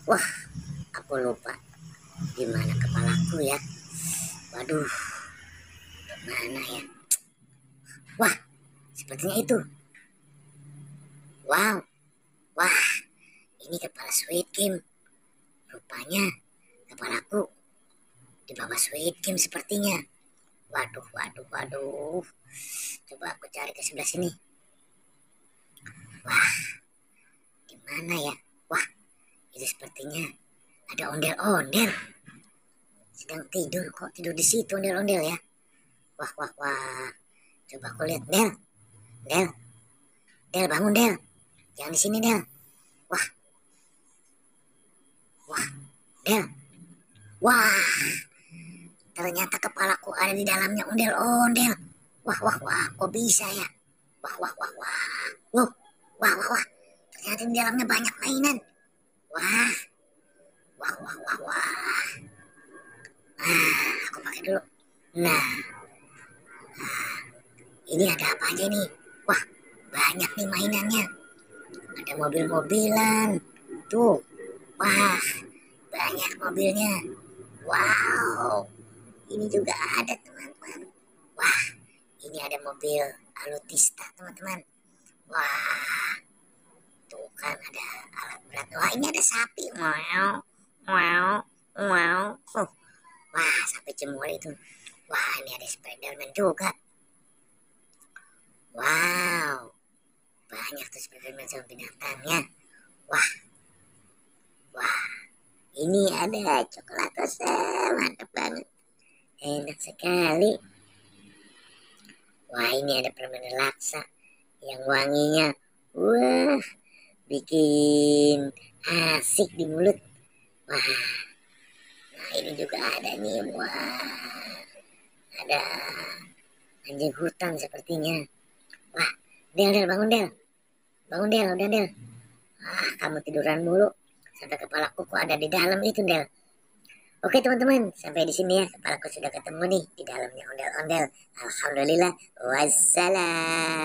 Wah, aku lupa gimana kepalaku ya. Waduh, mana ya? Wah, sepertinya itu. Wow, wah, ini kepala Squid Game. Rupanya kepalaku di bawah Squid Game sepertinya. Waduh, waduh, waduh. Coba aku cari ke sebelah sini. Wah, gimana ya? Wah, itu sepertinya ada ondel-ondel. Sedang tidur, kok tidur di situ ondel-ondel ya? Wah, wah, wah. Coba aku lihat, Del. Del, Del bangun Del. Jangan di sini Del. Wah, wah, Del. Wah, ternyata kepalaku ada di dalamnya ondel-ondel. Wah, wah, wah, kok bisa ya? Wah, wah, wah, wah. Wow, wah, wah, wah. Ternyata di dalamnya banyak mainan. Wah, wah, wah, wah, wah. Aku pakai dulu. Nah, ini ada apa aja nih? Wah, banyak nih mainannya. Ada mobil-mobilan. Tuh, wah, banyak mobilnya. Wow, ini juga ada teman-teman. Wah, ini ada mobil alutista teman-teman. Wah, tuh kan ada alat berat. Wah, ini ada sapi. Wow, wow, wow. Wah, sapi cemur itu. Wah, ini ada Spiderman juga. Wow, banyak tuh Spiderman sama binatangnya. Wah, wah, ini ada coklat mantap banget. Enak sekali. Wah, ini ada permen laksa yang wanginya. Wah, bikin asik di mulut. Wah, nah ini juga ada nih. Wah, ada anjing hutan sepertinya. Wah, Del, Del, bangun Del. Bangun Del, udah Del. Kamu tiduran mulu. Sampai kepalaku kok ada di dalam itu Del. Oke teman-teman, sampai di sini ya. Kepalaku sudah ketemu nih di dalamnya ondel-ondel. Alhamdulillah. Wassalam.